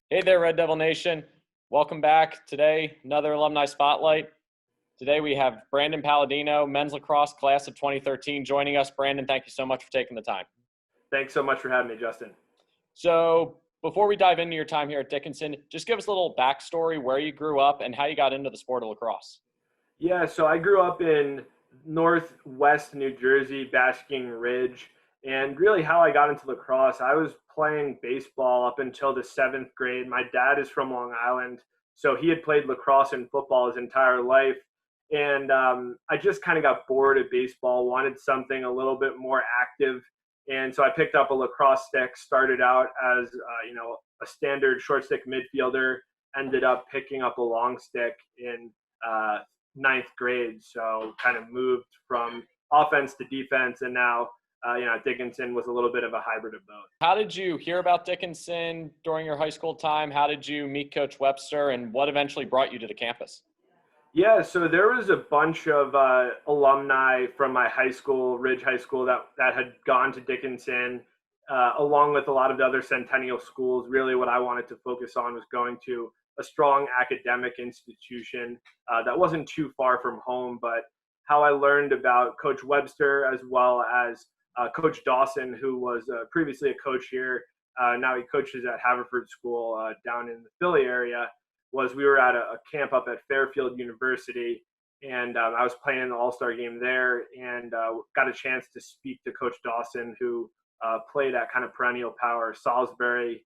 Hey there, Red Devil Nation. Welcome back. Today, another Alumni Spotlight. Today we have Brandon Palladino, men's lacrosse class of 2013, joining us. Brandon, thank you so much for taking the time. Thanks so much for having me, Justin. So before we dive into your time here at Dickinson, just give us a little backstory, where you grew up and how you got into the sport of lacrosse. Yeah, so I grew up in northwest New Jersey, Basking Ridge, and really how I got into lacrosse, I was playing baseball up until the 7th grade. My dad is from Long Island, so he had played lacrosse and football his entire life. And I just kind of got bored of baseball, wanted something a little bit more active. And so I picked up a lacrosse stick, started out as, a standard short stick midfielder, ended up picking up a long stick in ninth grade. So kind of moved from offense to defense, and now Dickinson was a little bit of a hybrid of both. How did you hear about Dickinson during your high school time? How did you meet Coach Webster, and what eventually brought you to the campus? Yeah, so there was a bunch of alumni from my high school, Ridge High School, that had gone to Dickinson, along with a lot of the other Centennial schools. Really what I wanted to focus on was going to a strong academic institution that wasn't too far from home. But how I learned about Coach Webster, as well as Coach Dawson, who was previously a coach here. Now he coaches at Haverford School down in the Philly area, was we were at a camp up at Fairfield University, and I was playing in the All-Star game there, and got a chance to speak to Coach Dawson, who played at kind of perennial power Salisbury.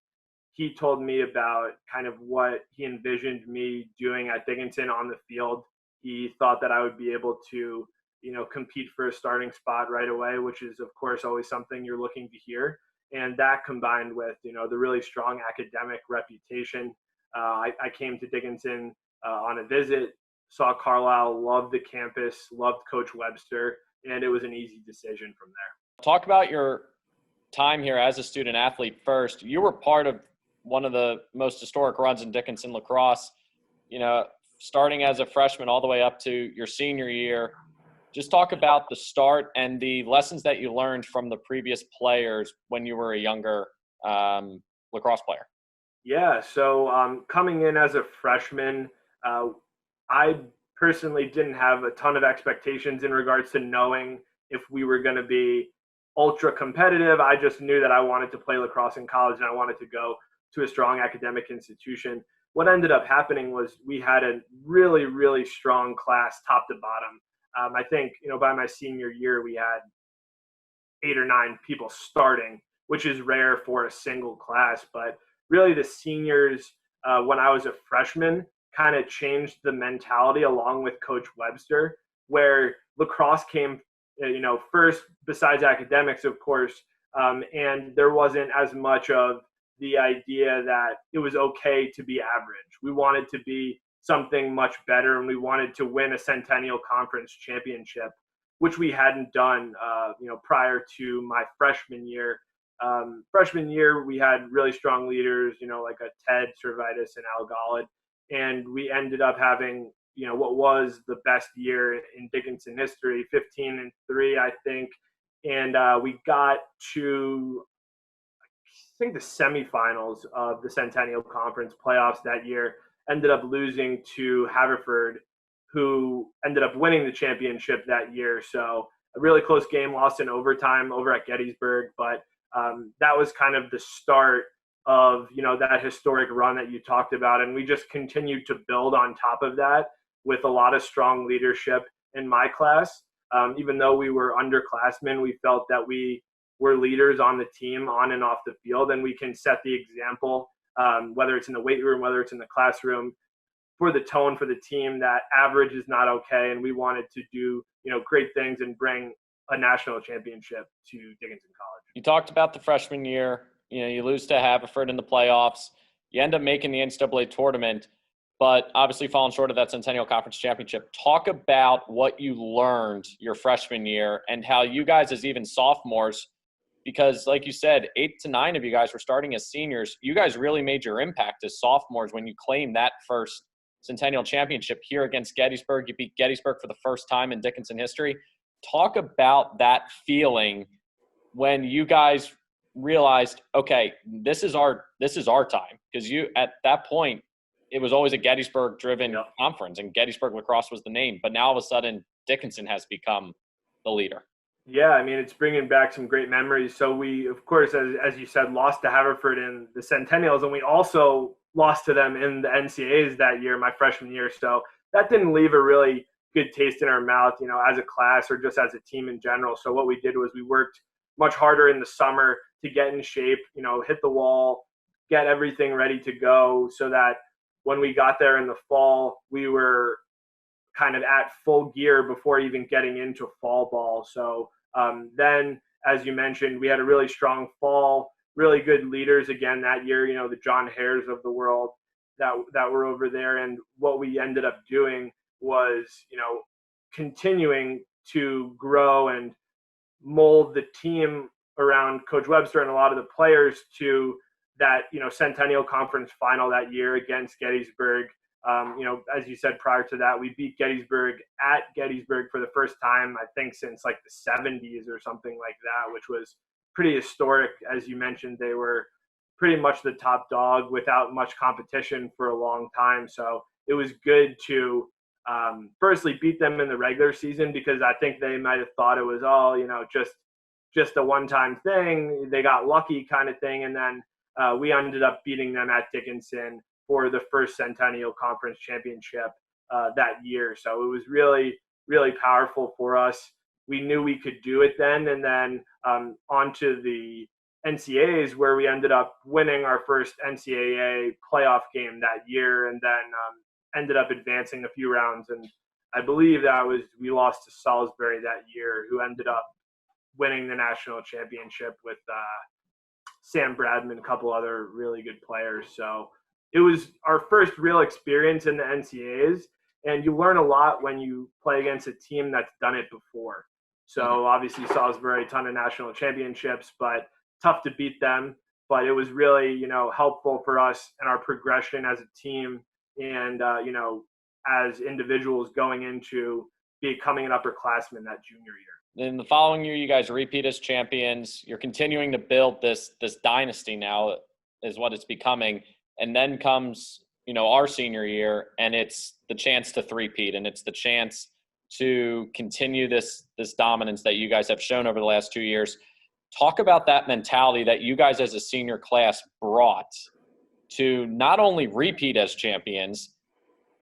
He told me about kind of what he envisioned me doing at Dickinson on the field. He thought that I would be able to, compete for a starting spot right away, which is, of course, always something you're looking to hear. And that combined with, the really strong academic reputation. I came to Dickinson on a visit, saw Carlisle, loved the campus, loved Coach Webster, and it was an easy decision from there. Talk about your time here as a student athlete first. You were part of one of the most historic runs in Dickinson lacrosse, starting as a freshman all the way up to your senior year. Just talk about the start and the lessons that you learned from the previous players when you were a younger lacrosse player. Yeah, so coming in as a freshman, I personally didn't have a ton of expectations in regards to knowing if we were going to be ultra competitive. I just knew that I wanted to play lacrosse in college and I wanted to go to a strong academic institution. What ended up happening was we had a really, really strong class top to bottom. I think, by my senior year, we had 8 or 9 people starting, which is rare for a single class. But really the seniors, when I was a freshman, kind of changed the mentality along with Coach Webster, where lacrosse came, first besides academics, of course, and there wasn't as much of the idea that it was okay to be average. We wanted to be something much better, and we wanted to win a Centennial Conference championship, which we hadn't done, prior to my freshman year. Freshman year, we had really strong leaders, like a Ted Servitis and Al Gollad, and we ended up having, what was the best year in Dickinson history, 15-3, I think, and we got to, I think, the semifinals of the Centennial Conference playoffs that year. Ended up losing to Haverford, who ended up winning the championship that year. So a really close game, lost in overtime over at Gettysburg, but that was kind of the start of, that historic run that you talked about. And we just continued to build on top of that with a lot of strong leadership in my class. Even though we were underclassmen, we felt that we were leaders on the team, on and off the field, and we can set the example, whether it's in the weight room, whether it's in the classroom, for the tone for the team that average is not okay. And we wanted to do, great things and bring a national championship to Dickinson College. You talked about the freshman year. You lose to Haverford in the playoffs. You end up making the NCAA tournament, but obviously falling short of that Centennial Conference championship. Talk about what you learned your freshman year and how you guys, as even sophomores, because like you said, 8 to 9 of you guys were starting as seniors. You guys really made your impact as sophomores when you claimed that first Centennial championship here against Gettysburg. You beat Gettysburg for the first time in Dickinson history. Talk about that feeling when you guys realized, okay, this is our time? Because at that point, it was always a Gettysburg-driven Yep. conference, and Gettysburg Lacrosse was the name. But now all of a sudden, Dickinson has become the leader. Yeah, I mean, it's bringing back some great memories. So we, of course, as you said, lost to Haverford in the Centennials, and we also lost to them in the NCAAs that year, my freshman year. So that didn't leave a really good taste in our mouth, as a class or just as a team in general. So what we did was we worked much harder in the summer to get in shape, hit the wall, get everything ready to go so that when we got there in the fall, we were kind of at full gear before even getting into fall ball. So then, as you mentioned, we had a really strong fall, really good leaders again that year, the John Hares of the world that were over there. And what we ended up doing was, continuing to grow and mold the team around Coach Webster and a lot of the players to that, Centennial Conference final that year against Gettysburg. As you said prior to that, we beat Gettysburg at Gettysburg for the first time, I think, since like the 70s or something like that, which was pretty historic. As you mentioned, they were pretty much the top dog without much competition for a long time. So it was good to firstly beat them in the regular season, because I think they might have thought it was all, just a one-time thing. They got lucky kind of thing. And then we ended up beating them at Dickinson for the first Centennial Conference Championship that year. So it was really, really powerful for us. We knew we could do it then. And then onto the NCAAs, where we ended up winning our first NCAA playoff game that year, and then ended up advancing a few rounds. And I believe we lost to Salisbury that year, who ended up winning the national championship with Sam Bradman, a couple other really good players. So it was our first real experience in the NCAAs, and you learn a lot when you play against a team that's done it before. So obviously Salisbury, a ton of national championships, but tough to beat them. But it was really, helpful for us and our progression as a team and, as individuals going into becoming an upperclassman that junior year. In the following year, you guys repeat as champions. You're continuing to build this dynasty now, is what it's becoming. And then comes, our senior year, and it's the chance to three-peat, and it's the chance to continue this dominance that you guys have shown over the last 2 years. Talk about that mentality that you guys as a senior class brought to not only repeat as champions,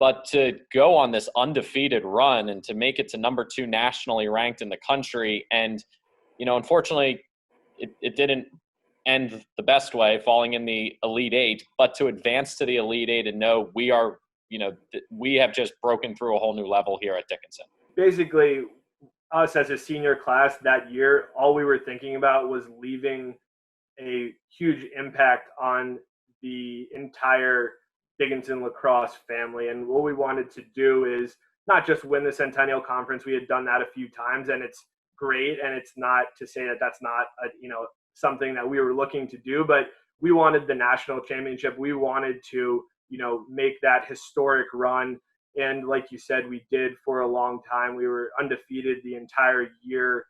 but to go on this undefeated run and to make it to number 2 nationally ranked in the country. And, unfortunately, it didn't end the best way, falling in the Elite Eight, but to advance to the Elite Eight and know we are, we have just broken through a whole new level here at Dickinson. Basically, us as a senior class that year, all we were thinking about was leaving a huge impact on the entire Dickinson Lacrosse family. And what we wanted to do is not just win the Centennial Conference. We had done that a few times, and it's great. And it's not to say that that's not something that we were looking to do, but we wanted the national championship. We wanted to, make that historic run. And like you said, we did for a long time. We were undefeated the entire year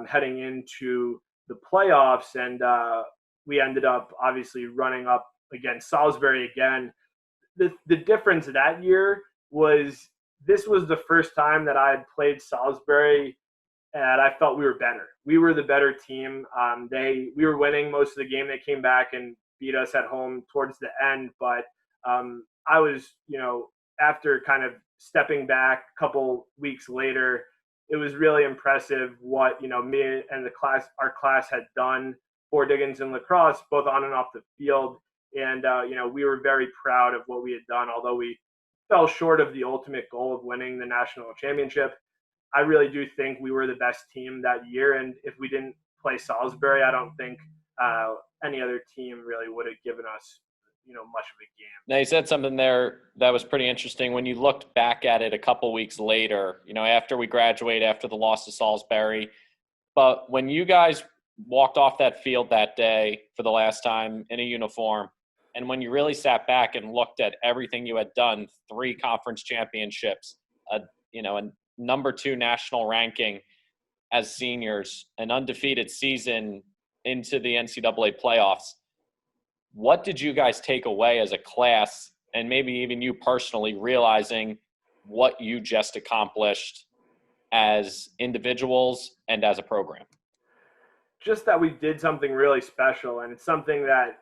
heading into the playoffs. And we ended up obviously running up against Salisbury again. The difference that year was this was the first time that I had played Salisbury and I felt we were better. We were the better team. We were winning most of the game. They came back and beat us at home towards the end. But I was, after kind of stepping back a couple weeks later, it was really impressive what, me and our class had done for Dickinson Lacrosse, both on and off the field. And, we were very proud of what we had done, although we fell short of the ultimate goal of winning the national championship. I really do think we were the best team that year. And if we didn't play Salisbury, I don't think any other team really would have given us, much of a game. Now, you said something there that was pretty interesting. When you looked back at it a couple weeks later, after we graduated, after the loss to Salisbury, but when you guys walked off that field that day for the last time in a uniform, and when you really sat back and looked at everything you had done, 3 conference championships, a number 2 national ranking as seniors, an undefeated season, into the NCAA playoffs. What did you guys take away as a class, and maybe even you personally, realizing what you just accomplished as individuals and as a program? Just that we did something really special, and it's something that,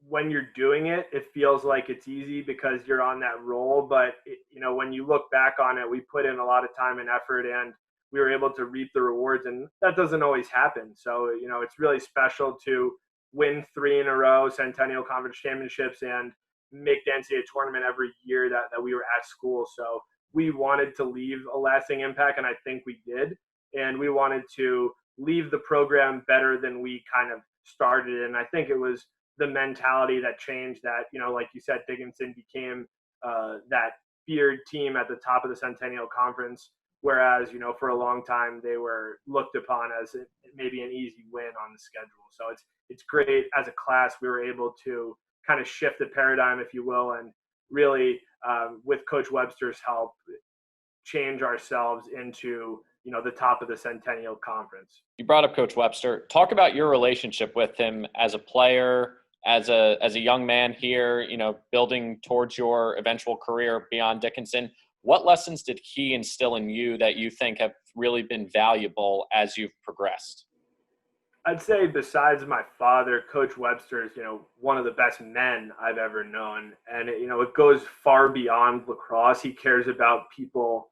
when you're doing it, it feels like it's easy because you're on that roll. But when you look back on it, we put in a lot of time and effort, and we were able to reap the rewards, and that doesn't always happen. So it's really special to win 3 in a row Centennial Conference championships and make the NCAA tournament every year that we were at school. So we wanted to leave a lasting impact, and I think we did. And we wanted to leave the program better than we kind of started. And I think it was the mentality that changed that, like you said, Dickinson became that feared team at the top of the Centennial Conference, whereas, for a long time they were looked upon as maybe an easy win on the schedule. So it's great as a class we were able to kind of shift the paradigm, if you will, and really, with Coach Webster's help, change ourselves into the top of the Centennial Conference. You brought up Coach Webster. Talk about your relationship with him as a player, as a young man here, building towards your eventual career beyond Dickinson. What lessons did he instill in you that you think have really been valuable as you've progressed? I'd say besides my father, Coach Webster is, one of the best men I've ever known. And, it goes far beyond lacrosse. He cares about people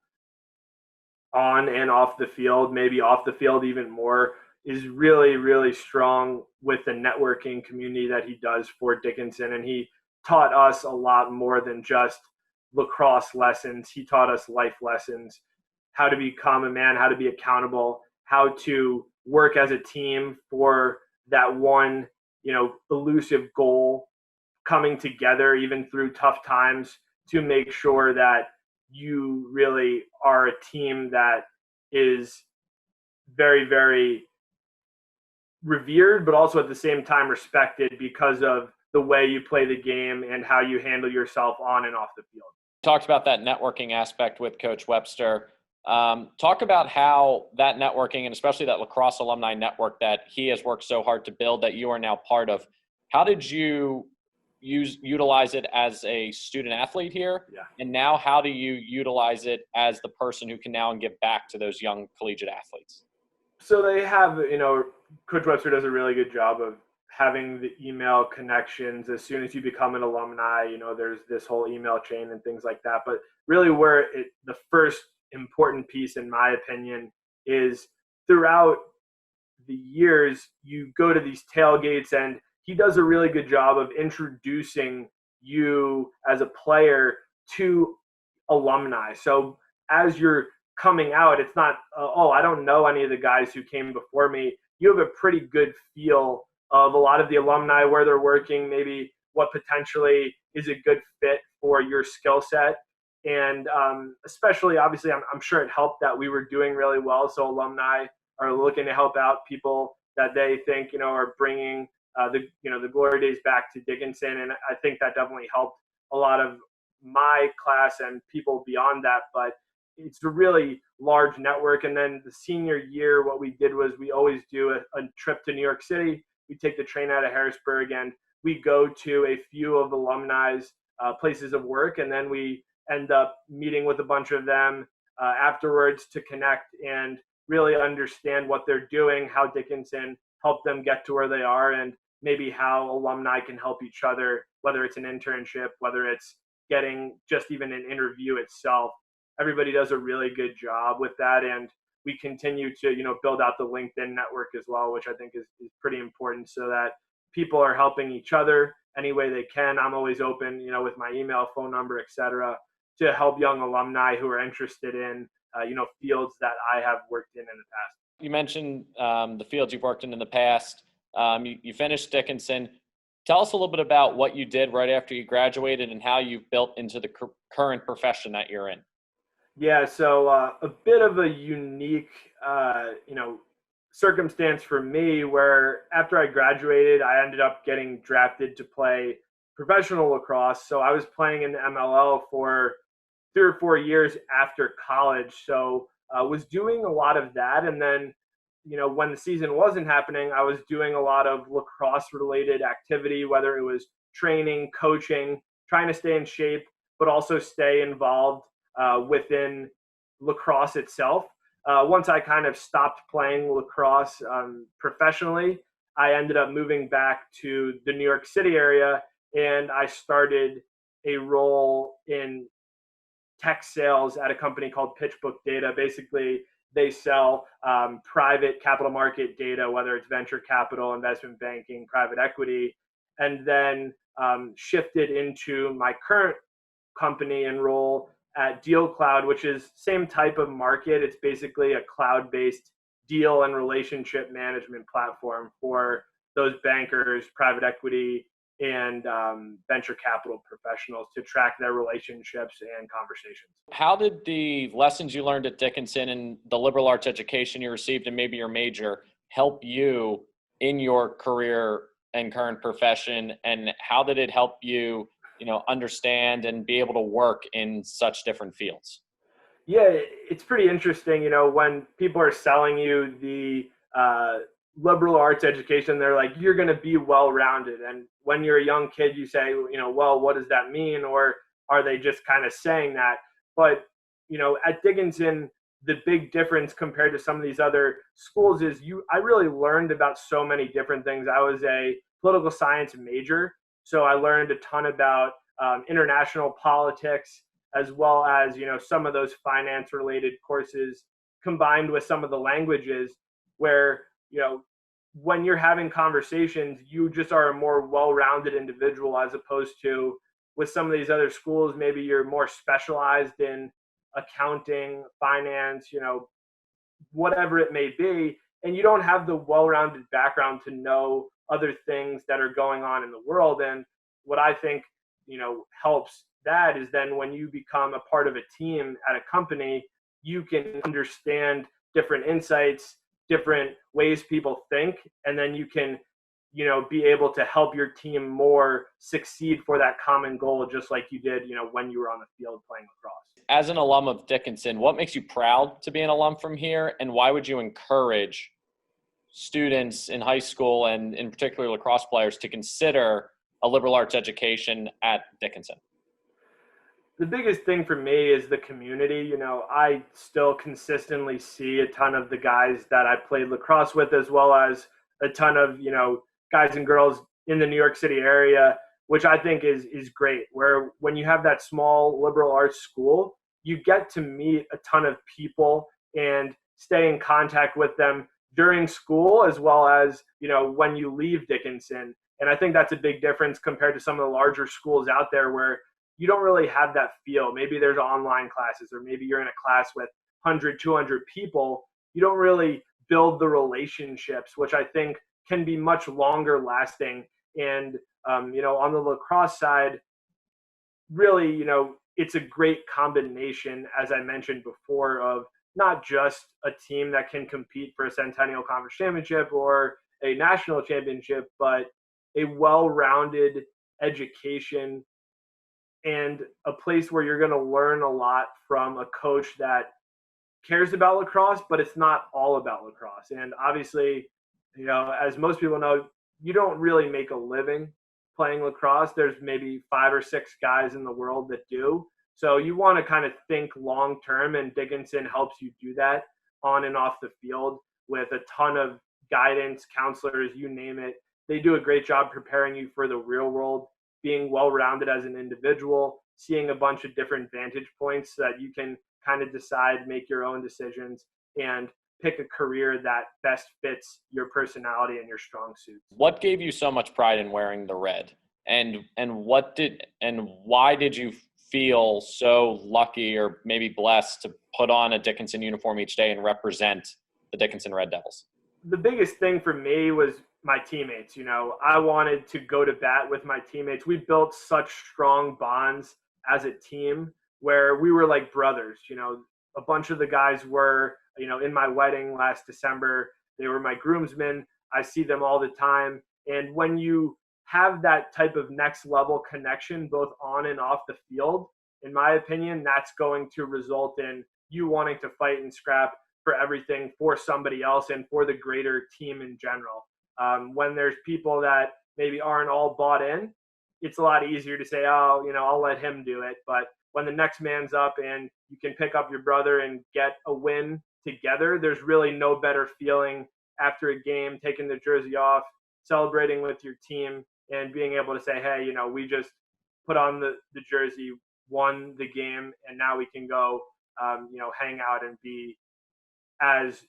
on and off the field, maybe off the field even more, is really, really strong with the networking community that he does for Dickinson. And he taught us a lot more than just lacrosse lessons. He taught us life lessons, how to become a man, how to be accountable, how to work as a team for that one, elusive goal, coming together even through tough times to make sure that you really are a team that is very, very revered, but also at the same time respected because of the way you play the game and how you handle yourself on and off the field. Talked about that networking aspect with Coach Webster. Talk about how that networking, and especially that lacrosse alumni network that he has worked so hard to build, that you are now part of. How did you utilize it as a student athlete here? Yeah. And now how do you utilize it as the person who can now give back to those young collegiate athletes? So they have, Coach Webster does a really good job of having the email connections. As soon as you become an alumni, there's this whole email chain and things like that. But really the first important piece, in my opinion, is throughout the years, you go to these tailgates, and he does a really good job of introducing you as a player to alumni. So as you're coming out, it's not, I don't know any of the guys who came before me. You have a pretty good feel of a lot of the alumni, where they're working, maybe what potentially is a good fit for your skill set. And especially, obviously, I'm sure it helped that we were doing really well. So alumni are looking to help out people that they think, are bringing the glory days back to Dickinson. And I think that definitely helped a lot of my class and people beyond that. But it's a really large network. And then the senior year, what we did was we always do a trip to New York City. We take the train out of Harrisburg, and we go to a few of alumni's places of work. And then we end up meeting with a bunch of them afterwards to connect and really understand what they're doing, how Dickinson helped them get to where they are, and maybe how alumni can help each other, whether it's an internship, whether it's getting just even an interview itself. Everybody does a really good job with that. And we continue to, build out the LinkedIn network as well, which I think is pretty important, so that people are helping each other any way they can. I'm always open, with my email, phone number, etc., to help young alumni who are interested in, fields that I have worked in the past. You mentioned the fields you've worked in the past. You finished Dickinson. Tell us a little bit about what you did right after you graduated and how you've built into the current profession that you're in. Yeah, so a bit of a unique, circumstance for me, where after I graduated, I ended up getting drafted to play professional lacrosse. So I was playing in the MLL for 3 or 4 years after college. So I was doing a lot of that. And then, when the season wasn't happening, I was doing a lot of lacrosse related activity, whether it was training, coaching, trying to stay in shape, but also stay involved within lacrosse itself. Once I kind of stopped playing lacrosse professionally, I ended up moving back to the New York City area, and I started a role in tech sales at a company called PitchBook Data. Basically, they sell private capital market data, whether it's venture capital, investment banking, private equity, and then shifted into my current company and role at Deal Cloud, which is same type of market. It's basically a cloud-based deal and relationship management platform for those bankers, private equity, and venture capital professionals to track their relationships and conversations. How did the lessons you learned at Dickinson and the liberal arts education you received and maybe your major help you in your career and current profession? And how did it help you, understand and be able to work in such different fields? Yeah, it's pretty interesting. When people are selling you the liberal arts education, they're like, you're going to be well-rounded. And when you're a young kid, you say, well, what does that mean? Or are they just kind of saying that? But, at Dickinson, the big difference compared to some of these other schools is I really learned about so many different things. I was a political science major, so I learned a ton about international politics, as well as, some of those finance related courses combined with some of the languages where, when you're having conversations, you just are a more well-rounded individual, as opposed to with some of these other schools, maybe you're more specialized in accounting, finance, whatever it may be, and you don't have the well-rounded background to know other things that are going on in the world. And what I think, helps that is then when you become a part of a team at a company, you can understand different insights, different ways people think, and then you can, be able to help your team more succeed for that common goal, just like you did, when you were on the field playing lacrosse. As an alum of Dickinson, what makes you proud to be an alum from here, and why would you encourage students in high school and in particular lacrosse players to consider a liberal arts education at Dickinson? The biggest thing for me is the community. I still consistently see a ton of the guys that I played lacrosse with, as well as a ton of, guys and girls in the New York City area, which I think is great, where when you have that small liberal arts school, you get to meet a ton of people and stay in contact with them during school, as well as, when you leave Dickinson. And I think that's a big difference compared to some of the larger schools out there where you don't really have that feel. Maybe there's online classes, or maybe you're in a class with 100, 200 people. You don't really build the relationships, which I think can be much longer lasting. And, on the lacrosse side, really, it's a great combination, as I mentioned before, of not just a team that can compete for a Centennial Conference Championship or a national championship, but a well-rounded education and a place where you're going to learn a lot from a coach that cares about lacrosse, but it's not all about lacrosse. And obviously, as most people know, you don't really make a living playing lacrosse. There's maybe 5 or 6 guys in the world that do. So you want to kind of think long term, and Dickinson helps you do that on and off the field with a ton of guidance, counselors, you name it. They do a great job preparing you for the real world, being well-rounded as an individual, seeing a bunch of different vantage points so that you can kind of decide, make your own decisions, and pick a career that best fits your personality and your strong suits. What gave you so much pride in wearing the red? And why did you feel so lucky or maybe blessed to put on a Dickinson uniform each day and represent the Dickinson Red Devils? The biggest thing for me was my teammates. I wanted to go to bat with my teammates. We built such strong bonds as a team where we were like brothers. A bunch of the guys were, in my wedding last December, they were my groomsmen. I see them all the time. And when you have that type of next level connection, both on and off the field, in my opinion, that's going to result in you wanting to fight and scrap for everything for somebody else and for the greater team in general. When there's people that maybe aren't all bought in, it's a lot easier to say, oh, I'll let him do it. But when the next man's up and you can pick up your brother and get a win together, there's really no better feeling after a game, taking the jersey off, celebrating with your team, and being able to say, hey, we just put on the jersey, won the game, and now we can go, hang out and be as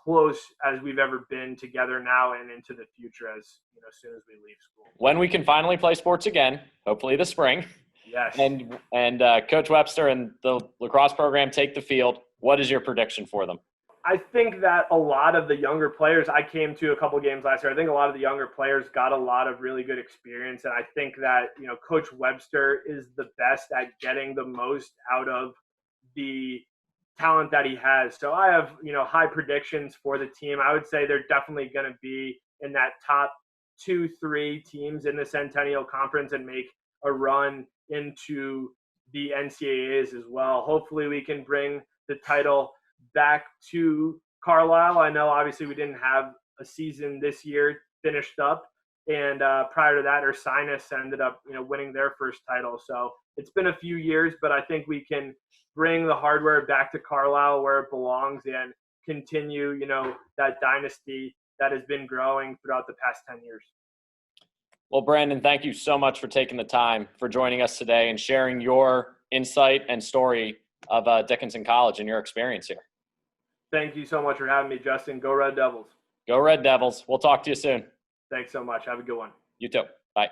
close as we've ever been together now and into the future as soon as we leave school. When we can finally play sports again, hopefully this spring. Yes. And Coach Webster and the lacrosse program take the field. What is your prediction for them? I think that a lot of the younger players, I came to a couple games last year, I think a lot of the younger players got a lot of really good experience. And I think that, Coach Webster is the best at getting the most out of the talent that he has. So I have, high predictions for the team. I would say they're definitely going to be in that top 2-3 teams in the Centennial Conference and make a run into the NCAAs as well. Hopefully we can bring the title back to Carlisle. I know obviously we didn't have a season this year finished up, and prior to that, Ursinus ended up winning their first title. So it's been a few years, but I think we can bring the hardware back to Carlisle where it belongs and continue that dynasty that has been growing throughout the past 10 years. Well, Brandon, thank you so much for taking the time for joining us today and sharing your insight and story of Dickinson College and your experience here. Thank you so much for having me, Justin. Go Red Devils. Go Red Devils. We'll talk to you soon. Thanks so much. Have a good one. You too. Bye.